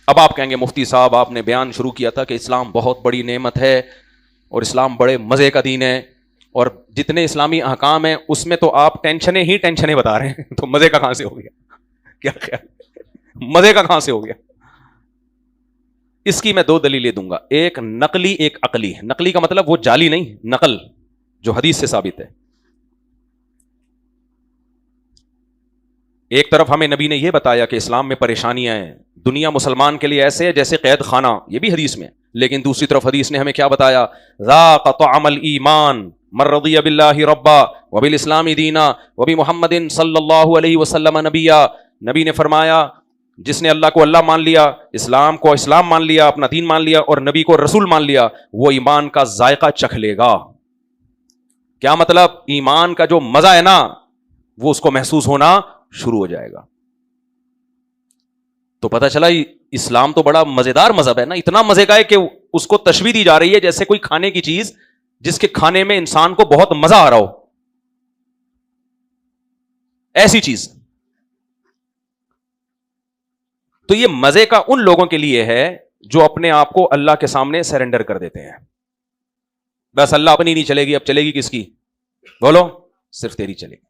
اب آپ کہیں گے مفتی صاحب آپ نے بیان شروع کیا تھا کہ اسلام بہت بڑی نعمت ہے اور اسلام بڑے مزے کا دین ہے، اور جتنے اسلامی احکام ہیں اس میں تو آپ ٹینشنیں بتا رہے ہیں، تو مزے کا کہاں سے ہو گیا؟ کیا خیال، مزے کا کہاں سے ہو گیا؟ اس کی میں دو دلیلیں دوں گا، ایک نقلی ایک عقلی۔ نقلی کا مطلب وہ جعلی نہیں، نقل جو حدیث سے ثابت ہے۔ ایک طرف ہمیں نبی نے یہ بتایا کہ اسلام میں پریشانیاں ہیں، دنیا مسلمان کے لیے ایسے ہے جیسے قید خانہ، یہ بھی حدیث میں، لیکن دوسری طرف حدیث نے ہمیں کیا بتایا؟ ذاق طعم الایمان من رضی باللہ ربا وبالاسلام دینا وبمحمد صلی اللہ علیہ وسلم نبیا۔ نبی نے فرمایا جس نے اللہ کو اللہ مان لیا، اسلام کو اسلام مان لیا، اپنا دین مان لیا، اور نبی کو رسول مان لیا، وہ ایمان کا ذائقہ چکھ لے گا۔ کیا مطلب؟ ایمان کا جو مزہ ہے نا وہ اس کو محسوس ہونا شروع ہو جائے گا۔ تو پتہ چلا اسلام تو بڑا مزیدار مذہب ہے نا، اتنا مزے کا ہے کہ اس کو تشبیہ دی جا رہی ہے جیسے کوئی کھانے کی چیز جس کے کھانے میں انسان کو بہت مزہ آ رہا ہو، ایسی چیز۔ تو یہ مزے کا ان لوگوں کے لیے ہے جو اپنے آپ کو اللہ کے سامنے سرنڈر کر دیتے ہیں، بس اللہ اپنی نہیں چلے گی، اب چلے گی کس کی؟ بولو، صرف تیری چلے گی۔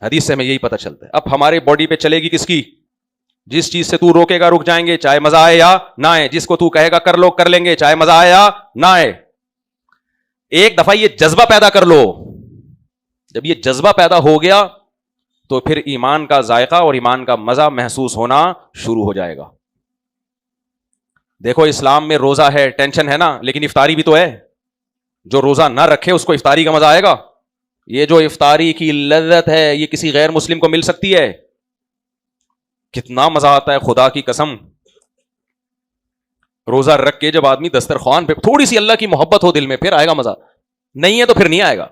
حدیث سے ہمیں یہی پتہ چلتا ہے۔ اب ہمارے باڈی پہ چلے گی کس کی؟ جس چیز سے تو روکے گا رک جائیں گے، چاہے مزہ آئے یا نہ آئے، جس کو تو کہے گا کر لو کر لیں گے، چاہے مزہ آئے یا نہ آئے۔ ایک دفعہ یہ جذبہ پیدا کر لو، جب یہ جذبہ پیدا ہو گیا تو پھر ایمان کا ذائقہ اور ایمان کا مزہ محسوس ہونا شروع ہو جائے گا۔ دیکھو اسلام میں روزہ ہے، ٹینشن ہے نا، لیکن افطاری بھی تو ہے۔ جو روزہ نہ رکھے اس کو افطاری کا مزہ آئے گا؟ یہ جو افطاری کی لذت ہے یہ کسی غیر مسلم کو مل سکتی ہے؟ کتنا مزہ آتا ہے خدا کی قسم۔ روزہ رکھ کے جب آدمی دسترخوان پہ تھوڑی سی اللہ کی محبت ہو دل میں، پھر آئے گا مزہ، نہیں ہے تو پھر نہیں آئے گا۔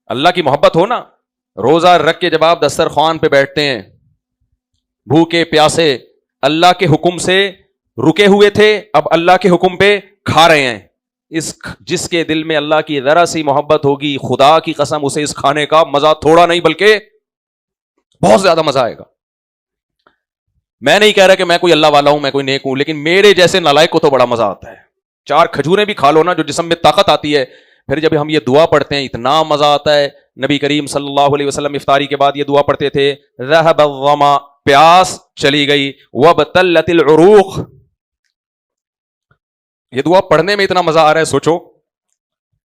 اللہ کی محبت ہو نا، روزہ رکھ کے جب آپ دسترخوان پہ بیٹھتے ہیں بھوکے پیاسے، اللہ کے حکم سے رکے ہوئے تھے، اب اللہ کے حکم پہ کھا رہے ہیں، جس کے دل میں اللہ کی ذرا سی محبت ہوگی، خدا کی قسم اسے اس کھانے کا مزہ تھوڑا نہیں بلکہ بہت زیادہ مزہ آئے گا۔ میں نہیں کہہ رہا کہ میں کوئی اللہ والا ہوں، میں کوئی نیک ہوں، لیکن میرے جیسے نالائق کو تو بڑا مزہ آتا ہے۔ 4 کھجوریں بھی کھا لو نا، جو جسم میں طاقت آتی ہے، پھر جب ہم یہ دعا پڑھتے ہیں اتنا مزہ آتا ہے۔ نبی کریم صلی اللہ علیہ وسلم افطاری کے بعد یہ دعا پڑھتے تھے، ذهب الظما، پیاس چلی گئی، وابتلت العروق۔ یہ دعا پڑھنے میں اتنا مزہ آ رہا ہے، سوچو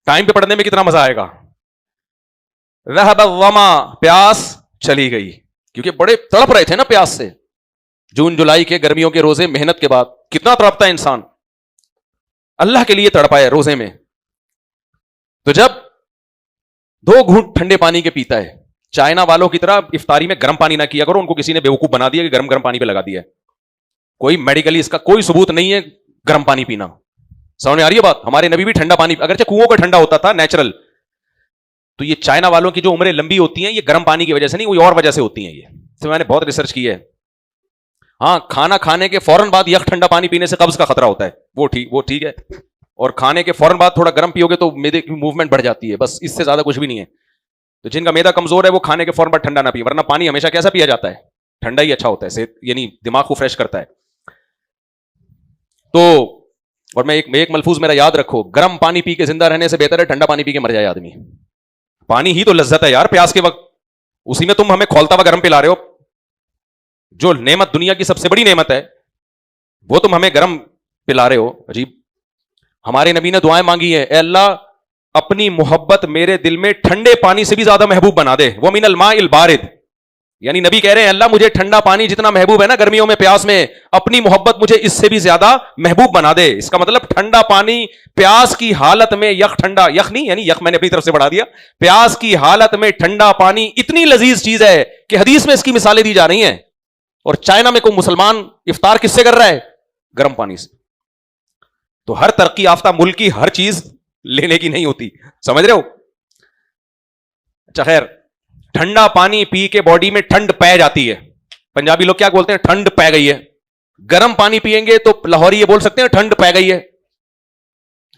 ٹائم پہ پڑھنے میں کتنا مزہ آئے گا۔ ذهب الظما، پیاس چلی گئی، کیونکہ بڑے تڑپ رہے تھے نا پیاس سے۔ جون جولائی کے گرمیوں کے روزے محنت کے بعد کتنا تڑپتا ہے انسان، اللہ کے لیے تڑپا ہے روزے میں۔ تو جب 2 گھونٹ ٹھنڈے پانی کے پیتا ہے، چائنا والوں کی طرح افطاری میں گرم پانی نہ کیا کرو، ان کو کسی نے بیوقوف بنا دیا کہ گرم گرم پانی پہ لگا دیا ہے۔ کوئی میڈیکلی اس کا کوئی ثبوت نہیں ہے گرم پانی پینا۔ سمجھ میں آ رہی ہے بات؟ ہمارے نبی بھی ٹھنڈا پانی، اگرچہ کنووں کا ٹھنڈا ہوتا تھا نیچرل، تو یہ چائنا والوں کی جو عمریں لمبی ہوتی ہیں یہ گرم پانی کی وجہ سے نہیں، کوئی اور وجہ سے ہوتی ہیں۔ یہ تو میں نے بہت ریسرچ کی ہے۔ ہاں، کھانا کھانے کے فوراً بعد یک ٹھنڈا پانی پینے سے قبض کا خطرہ ہوتا ہے، وہ ٹھیک ہے، اور کھانے کے فوراً بعد تھوڑا گرم پیو گے تو میدے کی موومنٹ بڑھ جاتی ہے، بس اس سے زیادہ کچھ بھی نہیں ہے۔ تو جن کا میدا کمزور ہے وہ کھانے کے فوراً بعد ٹھنڈا نہ پیے، ورنہ پانی ہمیشہ کیسا پیا جاتا ہے؟ ٹھنڈا ہی اچھا ہوتا ہے، صحت یعنی دماغ کو فریش کرتا ہے۔ تو اور میں ایک ملفوظ میرا یاد رکھو، گرم پانی پی کے زندہ رہنے سے بہتر ہے ٹھنڈا پانی پی کے مر جائے آدمی۔ پانی ہی تو لذت ہے یار پیاس کے وقت، اسی میں تم ہمیں کھولتا ہوا گرم پلا رہے ہو۔ جو نعمت دنیا کی سب سے بڑی نعمت ہے وہ تم ہمیں گرم پلا رہے ہو، عجیب۔ ہمارے نبی نے دعائیں مانگی ہیں، اے اللہ اپنی محبت میرے دل میں ٹھنڈے پانی سے بھی زیادہ محبوب بنا دے، وَمِنَ الْمَاءِ الْبَارِدِ، یعنی نبی کہہ رہے ہیں اللہ مجھے ٹھنڈا پانی جتنا محبوب ہے نا گرمیوں میں پیاس میں، اپنی محبت مجھے اس سے بھی زیادہ محبوب بنا دے۔ اس کا مطلب ٹھنڈا پانی پیاس کی حالت میں، یک ٹھنڈا، یک نہیں یعنی یک میں نے اپنی طرف سے بڑھا دیا، پیاس کی حالت میں ٹھنڈا پانی اتنی لذیذ چیز ہے کہ حدیث میں اس کی مثالیں دی جا رہی ہیں۔ اور چائنا میں کوئی مسلمان افطار کس سے کر رہا ہے؟ گرم پانی سے۔ تو ہر ترقی یافتہ ملک کی ہر چیز لینے کی نہیں ہوتی، سمجھ رہے ہو؟ اچھا خیر، ٹھنڈا پانی پی کے باڈی میں ٹھنڈ پہ جاتی ہے، پنجابی لوگ کیا بولتے ہیں؟ ٹھنڈ پہ گئی ہے۔ گرم پانی پیئیں گے تو لاہوری یہ بول سکتے ہیں ٹھنڈ پہ گئی ہے،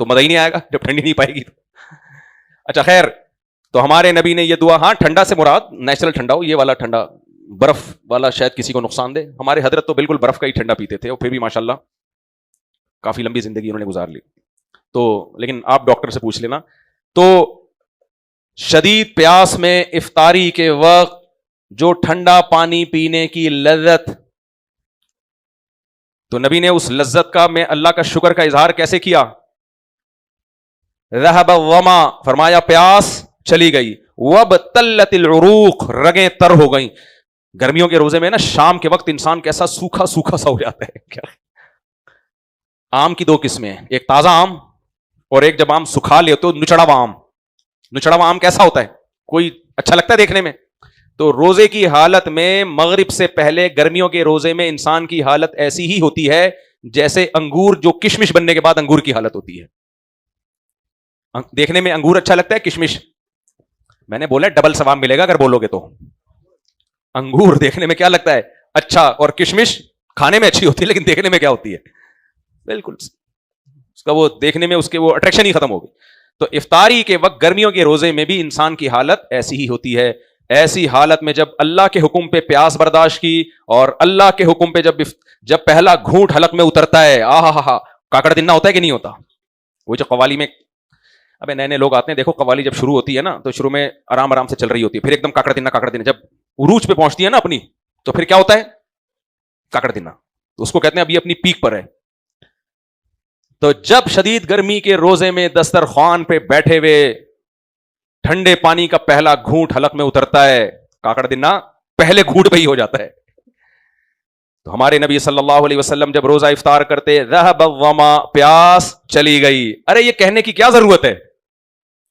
تو مزہ ہی نہیں آئے گا جب ٹھنڈی نہیں پائے گی۔ اچھا خیر، تو ہمارے نبی نے یہ دعا, ہاں ٹھنڈا سے مراد نیچرل ٹھنڈا ہو, یہ والا ٹھنڈا برف والا شاید کسی کو نقصان دے. ہمارے حضرت تو بالکل برف کا ہی ٹھنڈا پیتے تھے, اور پھر بھی ماشاءاللہ کافی لمبی زندگی انہوں نے گزار لی. تو لیکن آپ ڈاکٹر سے پوچھ لینا. تو شدید پیاس میں افطاری کے وقت جو ٹھنڈا پانی پینے کی لذت, تو نبی نے اس لذت کا میں اللہ کا شکر کا اظہار کیسے کیا؟ ذهب الظما, فرمایا پیاس چلی گئی. وابتلت العروق, رگیں تر ہو گئیں. گرمیوں کے روزے میں نا شام کے وقت انسان کیسا سوکھا سوکھا سا ہو جاتا ہے. کیا آم کی دو قسمیں ہیں, ایک تازہ آم اور ایک جب آم سکھا لے تو نچڑا ہوا آم. نچڑا ہوا آم کیسا ہوتا ہے؟ کوئی اچھا لگتا ہے دیکھنے میں. تو روزے کی حالت میں مغرب سے پہلے گرمیوں کے روزے میں انسان کی حالت ایسی ہی ہوتی ہے جیسے انگور جو کشمش بننے کے بعد انگور کی حالت ہوتی ہے. دیکھنے میں انگور اچھا لگتا ہے, کشمش میں نے بولا ڈبل ثواب ملے گا اگر بولو گے تو. انگور دیکھنے میں کیا لگتا ہے؟ اچھا, اور کشمش کھانے میں اچھی ہوتی ہے لیکن دیکھنے میں کیا ہوتی ہے؟ بالکل اس کا وہ دیکھنے میں اس کے وہ اٹریکشن ہی ختم ہو گئی. تو افطاری کے وقت گرمیوں کے روزے میں بھی انسان کی حالت ایسی ہی ہوتی ہے. ایسی حالت میں جب اللہ کے حکم پہ پیاس برداشت کی اور اللہ کے حکم پہ جب پہلا گھونٹ حلق میں اترتا ہے, آہا کاکڑ دنہ ہوتا ہے کہ نہیں ہوتا؟ وہ جو قوالی میں ابے نئے نئے لوگ آتے ہیں, دیکھو قوالی جب شروع ہوتی ہے نا تو شروع میں آرام آرام سے چل رہی ہوتی ہے, پھر ایک دم کاکڑ دنہ جب عروج پہ پہنچتی ہے نا اپنی, تو پھر کیا ہوتا ہے؟ کاکڑ دنہ. تو اس کو کہتے ہیں ابھی اپنی پیک پر ہے. تو جب شدید گرمی کے روزے میں دسترخوان پہ بیٹھے ہوئے ٹھنڈے پانی کا پہلا گھونٹ حلق میں اترتا ہے, کاکڑ دنہ پہلے گھونٹ پہ ہی ہو جاتا ہے. تو ہمارے نبی صلی اللہ علیہ وسلم جب روزہ افطار کرتے, ذهب الظما, پیاس چلی گئی. ارے یہ کہنے کی کیا ضرورت ہے,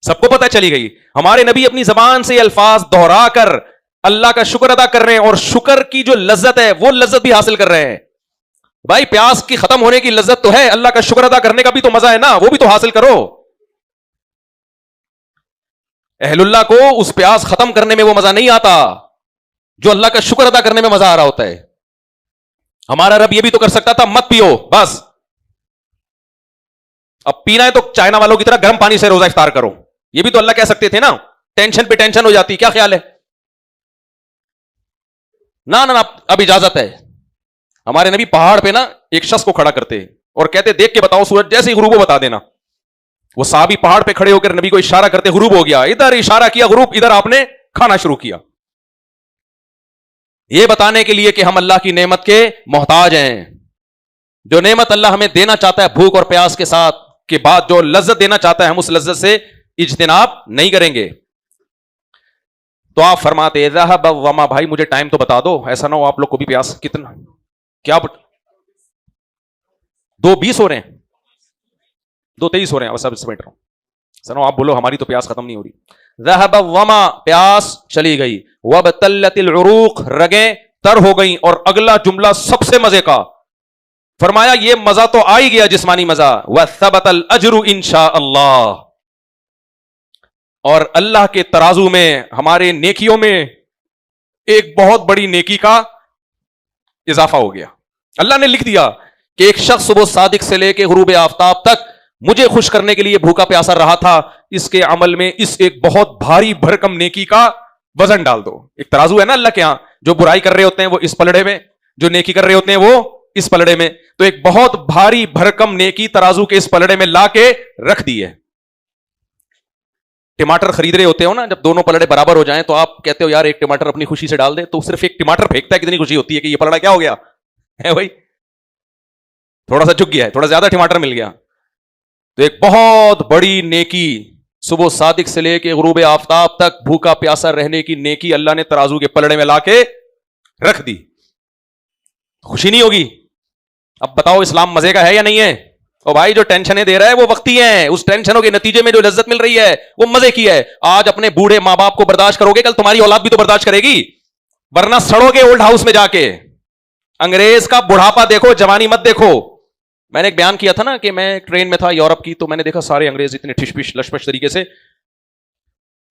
سب کو پتہ چلی گئی. ہمارے نبی اپنی زبان سے الفاظ دہرا کر اللہ کا شکر ادا کر رہے ہیں, اور شکر کی جو لذت ہے وہ لذت بھی حاصل کر رہے ہیں. بھائی پیاس کی ختم ہونے کی لذت تو ہے, اللہ کا شکر ادا کرنے کا بھی تو مزہ ہے نا, وہ بھی تو حاصل کرو. اہل اللہ کو اس پیاس ختم کرنے میں وہ مزہ نہیں آتا جو اللہ کا شکر ادا کرنے میں مزہ آ رہا ہوتا ہے. ہمارا رب یہ بھی تو کر سکتا تھا, مت پیو بس, اب پینا ہے تو چائنا والوں کی طرح گرم پانی سے روزہ افطار کرو. یہ بھی تو اللہ کہہ سکتے تھے نا, ٹینشن پہ ٹینشن ہو جاتی. کیا خیال ہے؟ نا اب اجازت ہے. ہمارے نبی پہاڑ پہ نا ایک شخص کو کھڑا کرتے اور کہتے دیکھ کے بتاؤ سورج, جیسے ہی غروب ہو بتا دینا. وہ صحابی پہاڑ پہ کھڑے ہو کر نبی کو اشارہ کرتے, غروب ہو گیا, ادھر اشارہ کیا غروب, ادھر آپ نے کھانا شروع کیا. یہ بتانے کے لیے کہ ہم اللہ کی نعمت کے محتاج ہیں. جو نعمت اللہ ہمیں دینا چاہتا ہے بھوک اور پیاس کے ساتھ کے بعد, جو لذت دینا چاہتا ہے, ہم اس لذت سے اجتناب نہیں کریں گے. تو آپ فرماتے ذهب الظما, بھائی مجھے ٹائم تو بتا دو, ایسا نہ ہو آپ لوگ کو بھی پیاس. کتنا کیا 2:20 ہو رہے ہیں, 2:23 ہو رہے ہیں, بس اب اس بیٹھ رہا ہوں. سنو آپ بولو ہماری تو پیاس ختم نہیں ہو رہی. ذهب الظما, پیاس چلی گئی. وابتلت العروق, رگیں تر ہو گئیں. اور اگلا جملہ سب سے مزے کا, فرمایا یہ مزہ تو آ ہی گیا جسمانی مزہ. وثبت الاجر انشاء اللہ, اور اللہ کے ترازو میں ہمارے نیکیوں میں ایک بہت بڑی نیکی کا اضافہ ہو گیا. اللہ نے لکھ دیا کہ ایک شخص صبح صادق سے لے کے غروب آفتاب تک مجھے خوش کرنے کے لیے بھوکا پیاسا رہا تھا, اس کے عمل میں اس ایک بہت بھاری بھرکم نیکی کا وزن ڈال دو. ایک ترازو ہے نا اللہ کے ہاں, جو برائی کر رہے ہوتے ہیں وہ اس پلڑے میں, جو نیکی کر رہے ہوتے ہیں وہ اس پلڑے میں. تو ایک بہت بھاری بھرکم نیکی ترازو کے اس پلڑے میں لا کے رکھ دی ہے. ٹماٹر خرید رہے ہوتے ہو نا, جب دونوں پلڑے برابر ہو جائیں تو آپ کہتے ہو یار ایک ٹماٹر اپنی خوشی سے ڈال دے, تو صرف ایک ٹماٹر پھینکتا ہے کتنی خوشی ہوتی ہے کہ یہ پلڑا کیا ہو گیا ہے بھائی, تھوڑا سا جھک گیا ہے, تھوڑا زیادہ ٹماٹر مل گیا. تو ایک بہت بڑی نیکی, صبح صادق سے لے کے غروب آفتاب تک بھوکا پیاسا رہنے کی نیکی اللہ نے ترازو کے پلڑے میں لا کے رکھ دی. خوشی نہیں ہوگی؟ اب بتاؤ اسلام مزے کا ہے یا نہیں ہے؟ اور بھائی جو ٹینشنیں دے رہا ہے وہ وقتی ہیں, اس ٹینشنوں کے نتیجے میں جو لذت مل رہی ہے وہ مزے کی ہے. آج اپنے بوڑھے ماں باپ کو برداشت کرو گے, کل تمہاری اولاد بھی تو برداشت کرے گی, ورنہ سڑو گے اولڈ ہاؤس میں جا کے. انگریز کا بڑھاپا دیکھو, جوانی مت دیکھو. میں نے ایک بیان کیا تھا نا کہ میں ٹرین میں تھا یورپ کی, تو میں نے دیکھا سارے انگریز اتنے ٹھش پش لش پش طریقے سے,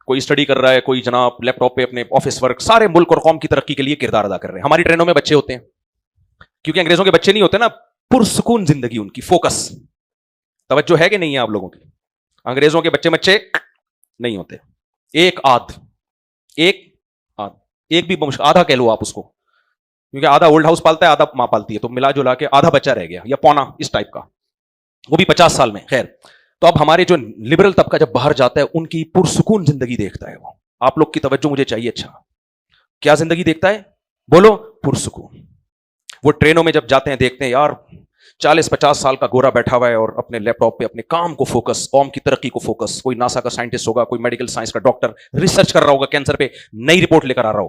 کوئی اسٹڈی کر رہا ہے, کوئی جناب لیپ ٹاپ پہ اپنے آفس ورک, سارے ملک اور قوم کی ترقی کے لیے کردار ادا کر رہے ہیں. ہماری ٹرینوں میں بچے ہوتے ہیں, کیونکہ انگریزوں کے بچے نہیں ہوتے نا, پرسکون زندگی ان کی, فوکس, توجہ ہے کہ نہیں ہے آپ لوگوں کی؟ انگریزوں کے بچے نہیں ہوتے. ایک آدھ ایک بھی آدھا کہہ لو آپ اس کو, کیونکہ آدھا اولڈ ہاؤس پالتا ہے, آدھا ماں پالتی ہے, تو ملا جلا کے آدھا بچہ رہ گیا یا پونا اس ٹائپ کا, وہ بھی 50 سال میں. خیر, تو اب ہمارے جو لبرل طبقہ جب باہر جاتا ہے ان کی پرسکون زندگی دیکھتا ہے وہ. آپ لوگ کی توجہ مجھے چاہیے. اچھا, کیا زندگی دیکھتا ہے؟ بولو, پرسکون. وہ ٹرینوں میں جب جاتے ہیں دیکھتے ہیں یار 40-50 سال کا گورا بیٹھا ہوا ہے اور اپنے لیپ ٹاپ پہ اپنے کام کو فوکس, قوم کی ترقی کو فوکس. کوئی ناسا کا سائنٹسٹ ہوگا, کوئی میڈیکل سائنس کا ڈاکٹر, ریسرچ کر رہا ہوگا کینسر پہ, نئی رپورٹ لے کر آ رہا ہو.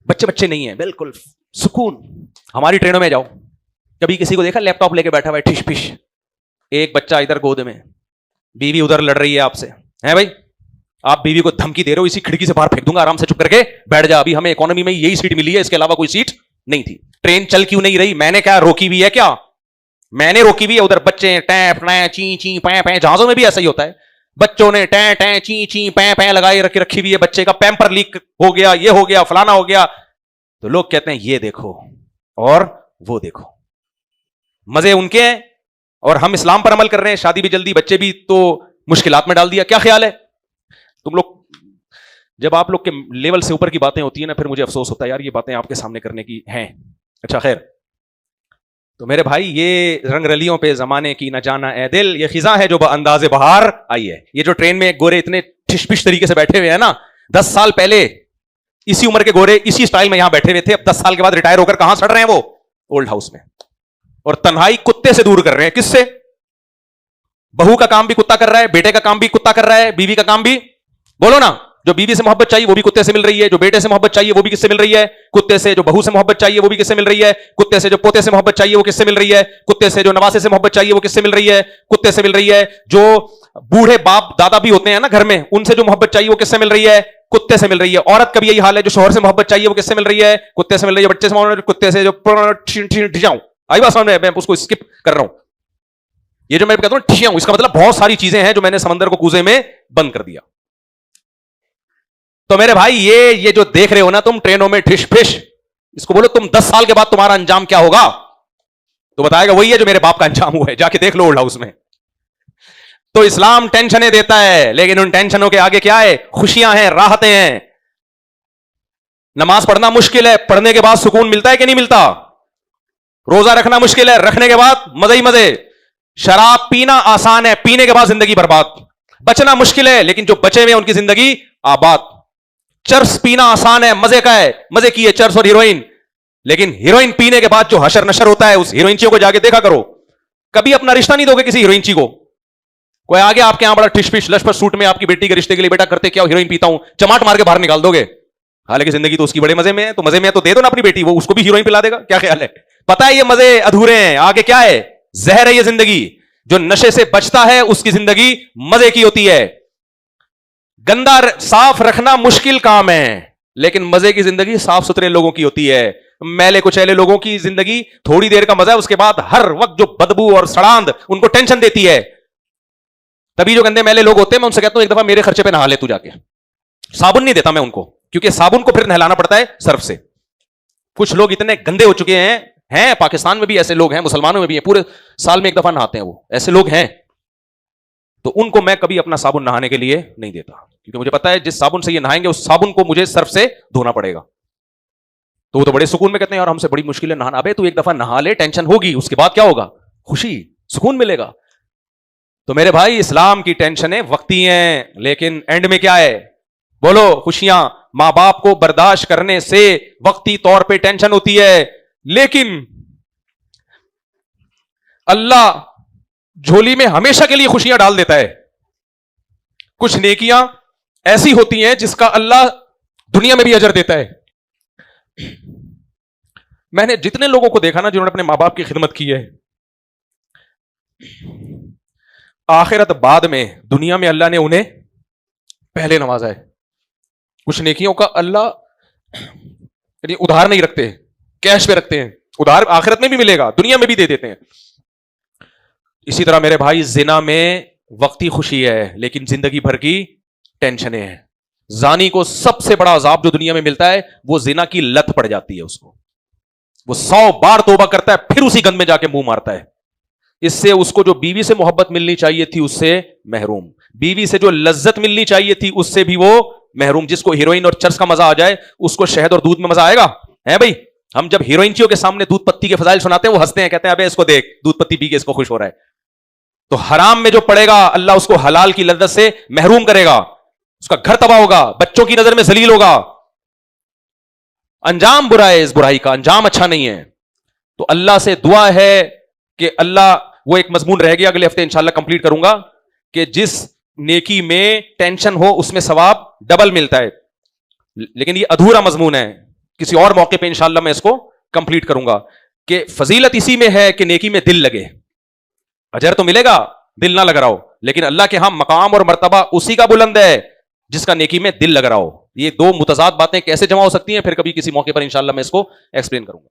بچے نہیں ہیں, بالکل سکون. ہماری ٹرینوں میں جاؤ, کبھی کسی کو دیکھا لیپ ٹاپ لے کے بیٹھا ہوا ہے ٹھش پش, ایک بچہ ادھر گود میں, بیوی ادھر لڑ رہی ہے آپ سے, ہیں بھائی آپ بیوی کو دھمکی دے رہے ہو, اسی کھڑکی سے باہر پھینک دوں گا, آرام سے چپ کر کے بیٹھ جا, ابھی ہمیں اکانومی میں یہی سیٹ ملی ہے, اس کے علاوہ کوئی سیٹ نہیں تھی. ٹرین چل کیوں نہیں رہی؟ میں نے کیا روکی ہوئی ہے؟ کیا میں نے روکی ہوئی ہے؟ ادھر بچے ٹیں ٹیں چیں چیں پیں پیں, جہازوں میں بھی ایسا ہی ہوتا ہے, بچوں نے ٹیں ٹیں چیں چیں پیں پیں لگائی رکھی ہوئی ہے, بچے کا پیمپر لیک ہو گیا, یہ ہو گیا, فلانا ہو گیا, تو لوگ کہتے ہیں یہ دیکھو اور وہ دیکھو. مزے ان کے ہیں اور ہم اسلام پر عمل کر رہے ہیں, شادی بھی جلدی, بچے بھی تو مشکلات میں ڈال دیا. کیا خیال ہے تم لوگ؟ جب آپ لوگ کے لیول سے اوپر کی باتیں ہوتی ہیں نا, پھر مجھے افسوس ہوتا ہے یار یہ باتیں آپ کے سامنے کرنے کی ہیں. اچھا خیر, تو میرے بھائی یہ رنگ رلیوں پہ زمانے کی نہ جانا اے دل, یہ خزاں ہے جو انداز بہار آئی ہے. یہ جو ٹرین میں گورے اتنے ٹھش پش طریقے سے بیٹھے ہوئے ہیں نا, 10 سال پہلے اسی عمر کے گورے اسی سٹائل میں یہاں بیٹھے ہوئے تھے, اب 10 سال کے بعد ریٹائر ہو کر کہاں سڑ رہے ہیں وہ؟ اولڈ ہاؤس میں. اور تنہائی کتے سے دور کر رہے ہیں. کس سے؟ بہو کا کام بھی کتا کر رہا ہے, بیٹے کا کام بھی کتا کر رہا ہے, بیوی کا کام بھی. بولو نا, جو بیوی سے محبت چاہیے وہ بھی کتے سے مل رہی ہے, جو بیٹے سے محبت چاہیے وہ بھی کس سے مل رہی ہے؟ کتے سے. جو بہو سے محبت چاہیے وہ بھی کس سے مل رہی ہے؟ کتے سے. جو پوتے سے محبت چاہیے وہ کس سے مل رہی ہے؟ کتے سے. جو نواسے سے محبت چاہیے وہ کس سے مل رہی ہے؟ کتے سے مل رہی ہے. جو بوڑھے باپ دادا بھی ہوتے ہیں نا گھر میں, ان سے جو محبت چاہیے وہ کس سے مل رہی ہے؟ کتے سے مل رہی ہے. عورت کا بھی یہی حال ہے, جو شوہر سے محبت چاہیے وہ کس سے مل رہی ہے؟ کتے سے مل رہی ہے. بچے سے کتے سے. جو جاؤں آئی بات سامنے, میں اس کو اسکپ کر رہا ہوں. یہ جو میں کہتا ہوں ٹھیاں, اس کا مطلب بہت ساری چیزیں ہیں جو میں نے سمندر کو کوزے میں بند کر دیا. تو میرے بھائی یہ جو دیکھ رہے ہو نا تم ٹرینوں میں ٹھش پش, اس کو بولو تم 10 سال کے بعد تمہارا انجام کیا ہوگا, تو بتائے گا وہی ہے جو میرے باپ کا انجام ہوا ہے. جا کے دیکھ لو اولڈ ہاؤس میں. تو اسلام ٹینشنیں دیتا ہے, لیکن ان ٹینشنوں کے آگے کیا ہے؟ خوشیاں ہیں, راحتیں ہیں. نماز پڑھنا مشکل ہے, پڑھنے کے بعد سکون ملتا ہے کہ نہیں ملتا؟ روزہ رکھنا مشکل ہے, رکھنے کے بعد مزے ہی مزے. شراب پینا آسان ہے, پینے کے بعد زندگی برباد. بچنا مشکل ہے, لیکن جو بچے ہوئے ان کی زندگی آباد. چرس پینا آسان ہے, مزے کا ہے, مزے کی ہے چرس اور ہیروئن, لیکن ہیروئن پینے کے بعد جو حشر نشر ہوتا ہے, اس ہیروئنچی کو جا کے دیکھا کرو. کبھی اپنا رشتہ نہیں دو گے کسی ہیروئنچی کو. کوئی آگے آپ کے یہاں بڑا ٹھش پش لشپر سوٹ میں آپ کی بیٹی کے رشتے کے لیے بیٹا کرتے کیا ہیروئن پیتا ہوں, چماٹ مار کے باہر نکال دو گے. حالانکہ زندگی تو اس کی بڑے مزے میں ہے, تو مزے میں ہے تو دے دو نا اپنی بیٹی, وہ اس کو بھی ہیروئن پلا دے گا. کیا خیال ہے؟ پتا ہے یہ مزے ادھورے ہیں, آگے کیا ہے؟ زہر ہے یہ زندگی. جو نشے سے بچتا ہے اس کی زندگی مزے کی ہوتی ہے. گندا صاف رکھنا مشکل کام ہے, لیکن مزے کی زندگی صاف ستھرے لوگوں کی ہوتی ہے. میلے کچیلے لوگوں کی زندگی تھوڑی دیر کا مزہ ہے, اس کے بعد ہر وقت جو بدبو اور سڑاند ان کو ٹینشن دیتی ہے. تبھی جو گندے میلے لوگ ہوتے ہیں میں ان سے کہتا ہوں ایک دفعہ میرے خرچے پہ نہا لے تو جا کے. صابن نہیں دیتا میں ان کو, کیونکہ صابن کو پھر نہلانا پڑتا ہے صرف سے. کچھ لوگ اتنے گندے ہو چکے ہیں پاکستان میں بھی ایسے لوگ ہیں, مسلمانوں میں بھی ہیں, پورے سال میں ایک دفعہ نہاتے ہیں, وہ ایسے لوگ ہیں. تو ان کو میں کبھی اپنا صابن نہانے کے لیے نہیں دیتا, کیونکہ مجھے پتا ہے جس صابن سے یہ نہائیں گے اس صابن کو مجھے صرف سے دھونا پڑے گا. تو وہ تو بڑے سکون میں کہتے ہیں یار ہم سے بڑی مشکل ہے نہانا. ابے تو ایک دفعہ نہا لے, ٹینشن ہوگی, اس کے بعد کیا ہوگا؟ خوشی, سکون ملے گا. تو میرے بھائی اسلام کی ٹینشنیں وقتی ہیں, لیکن اینڈ میں کیا ہے؟ بولو, خوشیاں. ماں باپ کو برداشت کرنے سے وقتی طور پہ ٹینشن ہوتی ہے, لیکن اللہ جھولی میں ہمیشہ کے لیے خوشیاں ڈال دیتا ہے. کچھ نیکیاں ایسی ہوتی ہیں جس کا اللہ دنیا میں بھی اجر دیتا ہے. میں نے جتنے لوگوں کو دیکھا نا جنہوں نے اپنے ماں باپ کی خدمت کی ہے, آخرت بعد میں, دنیا میں اللہ نے انہیں پہلے نوازا ہے. کچھ نیکیوں کا اللہ یعنی ادھار نہیں رکھتے, کیش پہ رکھتے ہیں. ادھار آخرت میں بھی ملے گا, دنیا میں بھی دے دیتے ہیں. اسی طرح میرے بھائی زنا میں وقتی خوشی ہے, لیکن زندگی بھر کی ٹینشنیں ہیں. زانی کو سب سے بڑا عذاب جو دنیا میں ملتا ہے وہ زنا کی لت پڑ جاتی ہے اس کو. وہ 100 بار توبہ کرتا ہے, پھر اسی گند میں جا کے منہ مارتا ہے. اس سے اس کو جو بیوی سے محبت ملنی چاہیے تھی اس سے محروم. بیوی سے جو لذت ملنی چاہیے تھی اس سے بھی وہ محروم. جس کو ہیروئن اور چرس کا مزہ آ جائے اس کو شہد اور دودھ میں مزہ آئے گا ہے بھائی. ہم جب ہیروئنچیوں کے سامنے دودھ پتی کے فضائل سناتے ہیں وہ ہنستے ہیں, کہتے ہیں ابے اس کو دیکھ دودھ پتی پی کے اس کو خوش ہو رہا ہے. تو حرام میں جو پڑے گا اللہ اس کو حلال کی لذت سے محروم کرے گا, اس کا گھر تباہ ہوگا, بچوں کی نظر میں ذلیل ہوگا, انجام برا ہے, اس برائی کا انجام اچھا نہیں ہے. تو اللہ سے دعا ہے کہ اللہ, وہ ایک مضمون رہ گیا اگلے ہفتے انشاءاللہ کمپلیٹ کروں گا, کہ جس نیکی میں ٹینشن ہو اس میں ثواب ڈبل ملتا ہے, لیکن یہ ادھورا مضمون ہے, کسی اور موقع پہ انشاءاللہ میں اس کو کمپلیٹ کروں گا. کہ فضیلت اسی میں ہے کہ نیکی میں دل لگے, اجر تو ملے گا دل نہ لگ رہا ہو, لیکن اللہ کے ہاں مقام اور مرتبہ اسی کا بلند ہے جس کا نیکی میں دل لگ رہا ہو. یہ دو متضاد باتیں کیسے جمع ہو سکتی ہیں پھر کبھی کسی موقع پر انشاءاللہ میں اس کو ایکسپلین کروں گا.